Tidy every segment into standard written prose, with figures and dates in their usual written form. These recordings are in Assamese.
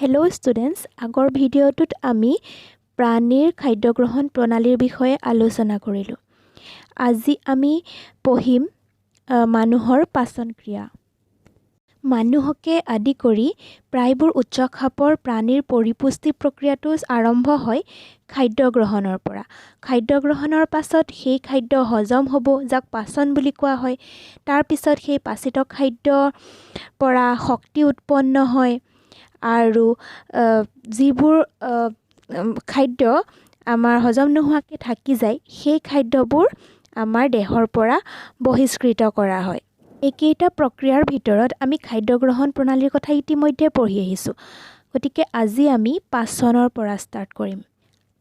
Hello students, আগৰ ভিডিঅ'টোত আমি প্ৰাণীৰ খাদ্য গ্ৰহণ প্ৰণালীৰ বিষয়ে আলোচনা কৰিলোঁ। আজি আমি পঢ়িম মানুহৰ পাচন ক্ৰিয়া। মানুহকে আদি কৰি প্ৰায়বোৰ উচ্চখাপৰ প্ৰাণীৰ পৰিপুষ্টি প্ৰক্ৰিয়াটো আৰম্ভ হয় খাদ্য গ্ৰহণৰ পৰা। খাদ্য গ্ৰহণৰ পাছত সেই খাদ্য হজম হ'ব, যাক পাচন বুলি কোৱা হয়। তাৰ পিছত সেই পাচিত খাদ্যৰ পৰা শক্তি উৎপন্ন হয় আৰু যিবোৰ খাদ্য আমাৰ হজম নোহোৱাকৈ থাকি যায়, সেই খাদ্যবোৰ আমাৰ দেহৰ পৰা বহিষ্কৃত কৰা হয়। এইকেইটা প্ৰক্ৰিয়াৰ ভিতৰত আমি খাদ্য গ্ৰহণ প্ৰণালীৰ কথা ইতিমধ্যে পঢ়ি আহিছোঁ। গতিকে আজি আমি পাচনৰ পৰা ষ্টাৰ্ট কৰিম।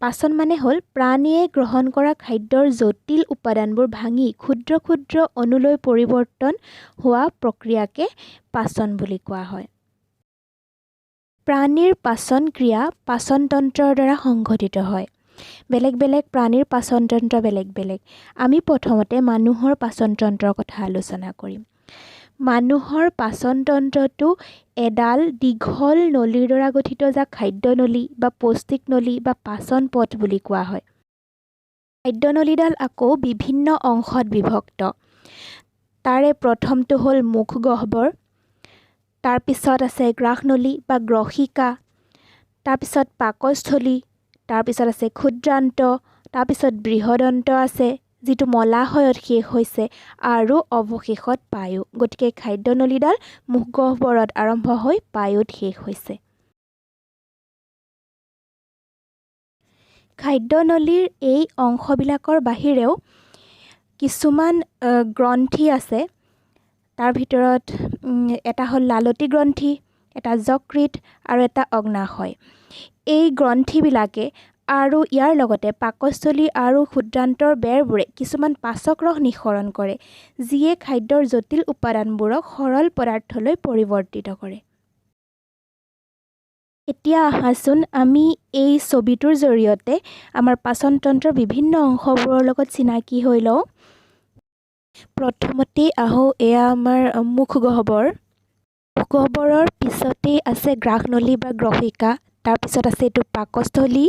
পাচন মানে হ'ল প্ৰাণীয়ে গ্ৰহণ কৰা খাদ্যৰ জটিল উপাদানবোৰ ভাঙি ক্ষুদ্ৰ ক্ষুদ্ৰ অণুলৈ পৰিৱৰ্তন হোৱা প্ৰক্ৰিয়াকে পাচন বুলি কোৱা হয়। প্ৰাণীৰ পাচন ক্ৰিয়া পাচনতন্ত্ৰৰ দ্বাৰা সংঘটিত হয়। বেলেগ বেলেগ প্ৰাণীৰ পাচনতন্ত্ৰ বেলেগ বেলেগ। আমি প্ৰথমতে মানুহৰ পাচনতন্ত্ৰৰ কথা আলোচনা কৰিম। মানুহৰ পাচনতন্ত্ৰটো এডাল দীঘল নলীৰ দ্বাৰা গঠিত, যাক খাদ্যনলী বা পৌষ্টিক নলী বা পাচন পথ বুলি কোৱা হয়। খাদ্যনলীডাল আকৌ বিভিন্ন অংশত বিভক্ত। তাৰে প্ৰথমটো হ'ল মুখগহ্বৰ, তাৰপিছত আছে গ্ৰাহনলী বা গ্ৰহিকা, তাৰপিছত পাকস্থলী, তাৰপিছত আছে ক্ষুদ্ৰান্ত, তাৰপিছত বৃহদন্ত আছে যিটো মলাশয়ত শেষ হৈছে, আৰু অৱশেষত পায়ু। গতিকে খাদ্যনলীডাল মুখগহ্বৰত আৰম্ভ হৈ পায়ুত শেষ হৈছে। খাদ্যনলীৰ এই অংশবিলাকৰ বাহিৰেও কিছুমান গ্ৰন্থি আছে। তাৰ ভিতৰত এটা হ'ল লালতী গ্ৰন্থি, এটা যকৃত আৰু এটা অগ্নাশয়। এই গ্ৰন্থিবিলাকে আৰু ইয়াৰ লগতে পাকস্থলী আৰু ক্ষুদ্ৰান্তৰ বেৰবোৰে কিছুমান পাচক ৰস নিঃসৰণ কৰে, যিয়ে খাদ্যৰ জটিল উপাদানবোৰক সৰল পদাৰ্থলৈ পৰিৱৰ্তিত কৰে। এতিয়া আহাচোন আমি এই ছবিটোৰ জৰিয়তে আমাৰ পাচনতন্ত্ৰৰ বিভিন্ন অংশবোৰৰ লগত চিনাকি হৈ লওঁ। প্ৰথমতেই আহোঁ, এয়া আমাৰ মুখগহ্বৰ। মুখগহ্বৰৰ পিছতেই আছে গ্ৰাহনলী বা গ্ৰহিকা, তাৰপিছত আছে এইটো পাকস্থলী,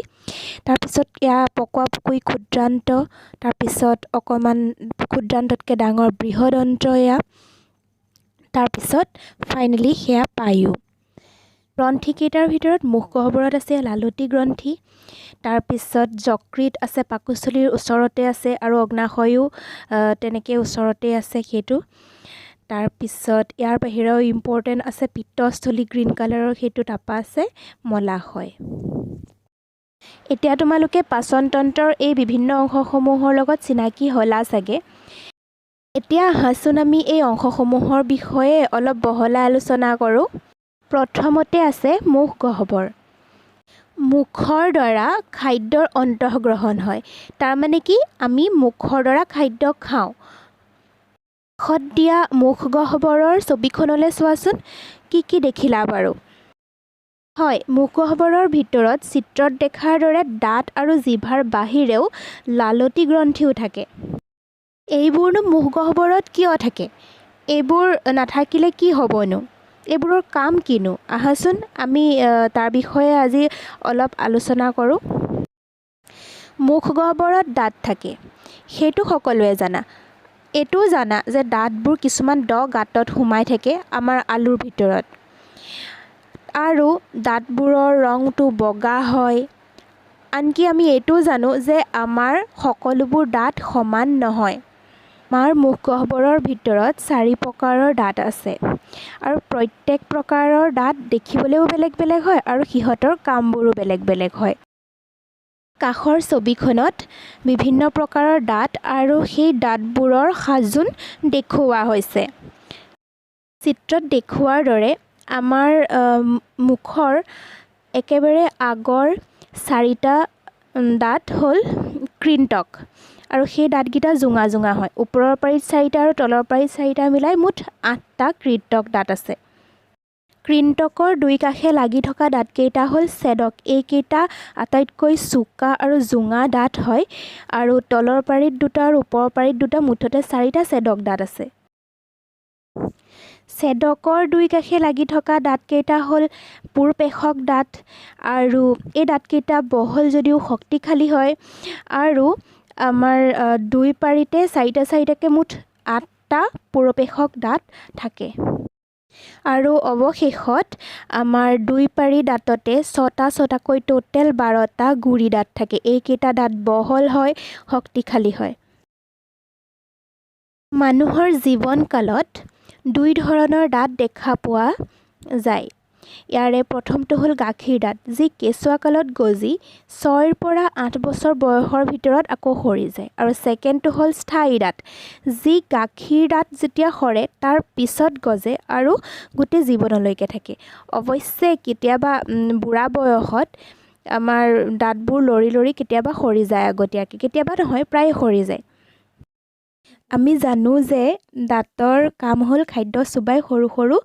তাৰপিছত এয়া পকোৱাপকৰি ক্ষুদ্ৰান্ত, তাৰপিছত অকণমান ক্ষুদ্ৰান্ততকৈ ডাঙৰ বৃহদন্ত এয়া, তাৰপিছত ফাইনেলি সেয়া পায়ু। গ্ৰন্থিকেইটাৰ ভিতৰত মুখগহ্বৰত আছে লালতী গ্ৰন্থি, তাৰপিছত যকৃত আছে পাকস্থলীৰ ওচৰতে আছে, আৰু অগ্নাশয়ো তেনেকৈ ওচৰতে আছে সেইটো। তাৰপিছত ইয়াৰ বাহিৰেও ইম্পৰ্টেণ্ট আছে পিত্তস্থলী, গ্ৰীণ কালাৰৰ সেইটো, তাৰপৰা আছে মলাশয়। এতিয়া তোমালোকে পাচনতন্ত্ৰৰ এই বিভিন্ন অংশসমূহৰ লগত চিনাকি হ'লা চাগে। এতিয়া আহাচোন আমি এই অংশসমূহৰ বিষয়ে অলপ বহলাই আলোচনা কৰোঁ। প্ৰথমতে আছে মুখগহ্বৰ। মুখৰ দ্বাৰা খাদ্যৰ অন্তঃগ্ৰহণ হয়। তাৰমানে কি, আমি মুখৰ দ্বাৰা খাদ্য খাওঁ। কাষত দিয়া মুখগহ্বৰৰ ছবিখনলৈ চোৱাচোন, কি কি দেখিলা বাৰু? হয়, মুখগহ্বৰৰ ভিতৰত চিত্ৰত দেখাৰ দৰে দাঁত আৰু জিভাৰ বাহিৰেও লালতী গ্ৰন্থিও থাকে। এইবোৰনো মুখগহ্বৰত কিয় থাকে? এইবোৰ নাথাকিলে কি হ'বনো? এইবোৰৰ কাম কিনো? আহাচোন আমি তাৰ বিষয়ে আজি অলপ আলোচনা কৰোঁ। মুখগহ্বৰত দাঁত থাকে, সেইটো সকলোৱে জানা। এইটোও জানা যে দাঁতবোৰ কিছুমান দ গাঁতত সোমাই থাকে আমাৰ আলুৰ ভিতৰত, আৰু দাঁতবোৰৰ ৰংটো বগা হয়। আনকি আমি এইটোও জানো যে আমাৰ সকলোবোৰ দাঁত সমান নহয়। আমাৰ মুখগহ্বৰৰ ভিতৰত 4 প্ৰকাৰৰ দাঁত আছে, আৰু প্ৰত্যেক প্ৰকাৰৰ দাঁত দেখিবলৈও বেলেগ বেলেগ হয়, আৰু সিহঁতৰ কামবোৰো বেলেগ বেলেগ হয়। কাষৰ ছবিখনত বিভিন্ন প্ৰকাৰৰ দাঁত আৰু সেই দাঁতবোৰৰ সাজোন দেখুওৱা হৈছে। চিত্ৰত দেখুওৱাৰ দৰে আমাৰ মুখৰ একেবাৰে আগৰ 4টা দাঁত হ'ল কৃন্তক, আৰু সেই দাঁতকেইটা জোঙা জোঙা হয়। ওপৰৰ পাৰিত 4টা আৰু তলৰ পাৰিত 4টা মিলাই মুঠ 8টা কৃন্তক দাঁত আছে। কৃন্তকৰ দুই কাষে লাগি থকা দাঁতকেইটা হ'ল ছেদক। এইকেইটা আটাইতকৈ চোকা আৰু জোঙা দাঁত হয়, আৰু তলৰ পাৰিত 2টা আৰু ওপৰৰ পাৰিত 2টা, মুঠতে 4টা ছেদক দাঁত আছে। ছেদকৰ দুই কাষে লাগি থকা দাঁতকেইটা হ'ল পুৰপেশক দাঁত আৰু এই দাঁতকেইটা বহল যদিও শক্তিশালী হয় আৰু আমাৰ দুই পাৰিতে চাৰিটাকৈ মুঠ 8টা পুৰপেশক দাঁত থাকে। আৰু অৱশেষত আমাৰ দুই পাৰি দাঁততে 6টাকৈ টোটেল 12টা গুৰি দাঁত থাকে। এইকেইটা দাঁত বহল হয়, শক্তিশালী হয়। মানুহৰ জীৱনকালত দুই ধৰণৰ দাঁত দেখা পোৱা যায়। ইয়াৰে প্ৰথমটো হ'ল গাখীৰ দাঁত, যি কেঁচুৱা কালত গজি 6ৰ পৰা 8 বছৰ বয়সৰ ভিতৰত আকৌ সৰি যায়। আৰু ছেকেণ্ডটো হ'ল স্থায়ী দাঁত, যি গাখীৰ দাঁত যেতিয়া সৰে তাৰ পিছত গজে আৰু গোটেই জীৱনলৈকে থাকে। অৱশ্যে কেতিয়াবা বুঢ়া বয়সত আমাৰ দাঁতবোৰ লৰি কেতিয়াবা সৰি যায় আগতীয়াকৈ, কেতিয়াবা নহয়, প্ৰায় সৰি যায়। আমি জানো যে দাঁতৰ কাম হ'ল খাদ্য চোবাই সৰু সৰু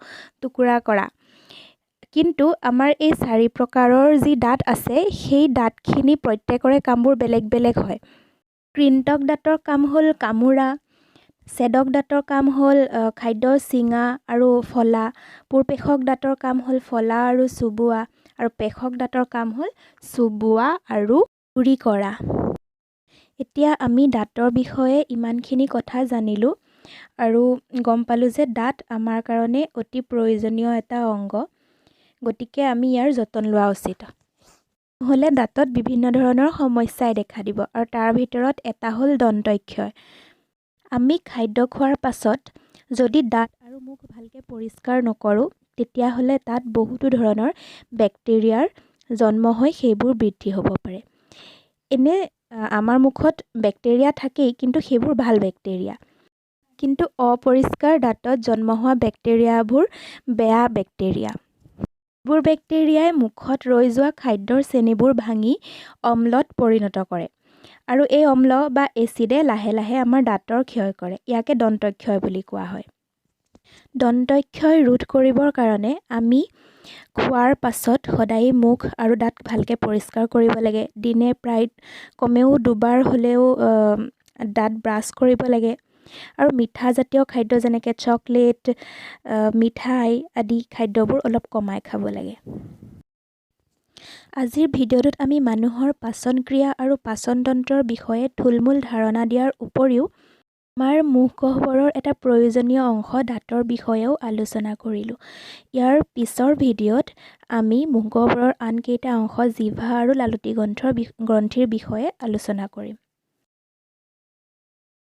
টুকুৰা কৰা। কিন্তু আমাৰ এই 4 প্ৰকাৰৰ যি দাঁত আছে সেই দাঁতখিনি প্ৰত্যেকৰে কামবোৰ বেলেগ বেলেগ হয়। কৃন্তক দাঁতৰ কাম হ'ল কামোৰা, ছেদক দাঁতৰ কাম হ'ল খাদ্য চিঙা আৰু ফলা, পুৰপেশক দাঁতৰ কাম হ'ল ফলা আৰু চুবোৱা, আৰু পেশক দাঁতৰ কাম হ'ল চুবোৱা আৰু গুৰি কৰা। এতিয়া আমি দাঁতৰ বিষয়ে ইমানখিনি কথা জানিলোঁ আৰু গম পালোঁ যে দাঁত আমাৰ কাৰণে অতি প্ৰয়োজনীয় এটা অংগ। গতিকে আমি ইয়াৰ যতন লোৱা উচিত। নহ'লে দাঁতত বিভিন্ন ধৰণৰ সমস্যাই দেখা দিব আৰু তাৰ ভিতৰত এটা হ'ল দন্তক্ষয়। আমি খাদ্য খোৱাৰ পাছত যদি দাঁত আৰু মুখ ভালকৈ পৰিষ্কাৰ নকৰোঁ তেতিয়াহ'লে তাত বহুতো ধৰণৰ বেক্টেৰিয়াৰ জন্ম হৈ সেইবোৰ বৃদ্ধি হ'ব পাৰে। এনে আমাৰ মুখত বেক্টেৰিয়া থাকেই, কিন্তু সেইবোৰ ভাল বেক্টেৰিয়া। কিন্তু অপৰিষ্কাৰ দাঁতত জন্ম হোৱা বেক্টেৰিয়াবোৰ বেয়া বেক্টেৰিয়া। এইবোৰ বেক্টেৰিয়াই মুখত ৰৈ যোৱা খাদ্যৰ চেনিবোৰ ভাঙি অম্লত পৰিণত কৰে আৰু এই অম্ল বা এচিডে লাহে লাহে আমাৰ দাঁতৰ ক্ষয় কৰে। ইয়াকে দন্তক্ষয় বুলি কোৱা হয়। দন্তক্ষয় ৰোধ কৰিবৰ কাৰণে আমি খোৱাৰ পাছত সদায় মুখ আৰু দাঁত ভালকৈ পৰিষ্কাৰ কৰিব লাগে। দিনে প্ৰায় কমেও 2বাৰ হ'লেও দাঁত ব্ৰাছ কৰিব লাগে। আৰু মিঠা জাতীয় খাদ্য যেনেকৈ চকলেট, মিঠাই আদি খাদ্যবোৰ অলপ কমাই খাব লাগে। আজিৰ ভিডিঅ'টোত আমি মানুহৰ পাচন ক্ৰিয়া আৰু পাচনতন্ত্ৰৰ বিষয়ে থুলমূল ধাৰণা দিয়াৰ উপৰিও আমাৰ মুখগহ্বৰৰ এটা প্ৰয়োজনীয় অংশ দাঁতৰ বিষয়েও আলোচনা কৰিলোঁ। ইয়াৰ পিছৰ ভিডিঅ'ত আমি মুখগহ্বৰৰ আন কেইটা অংশ জিভা আৰু লালুটি গ্ৰন্থিৰ বিষয়ে আলোচনা কৰিম।